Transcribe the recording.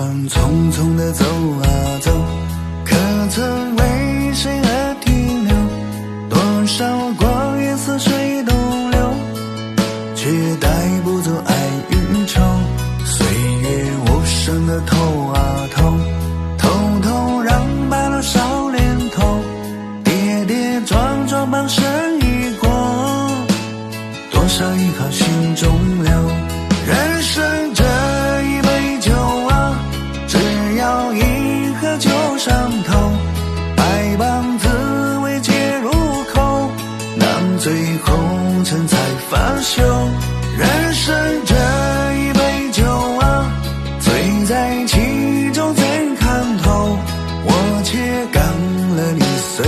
光匆匆地走啊走，可曾为谁而停留？多少光阴似水东流，却带不走爱与愁。岁月无声地透啊透，偷偷让白了少年头，跌跌撞撞半生已过，多少遗憾心中留。人生这一杯酒啊，只要一喝就上头，百般滋味皆入口，难醉红尘才翻修。人生这一杯酒啊，醉在其中最看透，我且干了你岁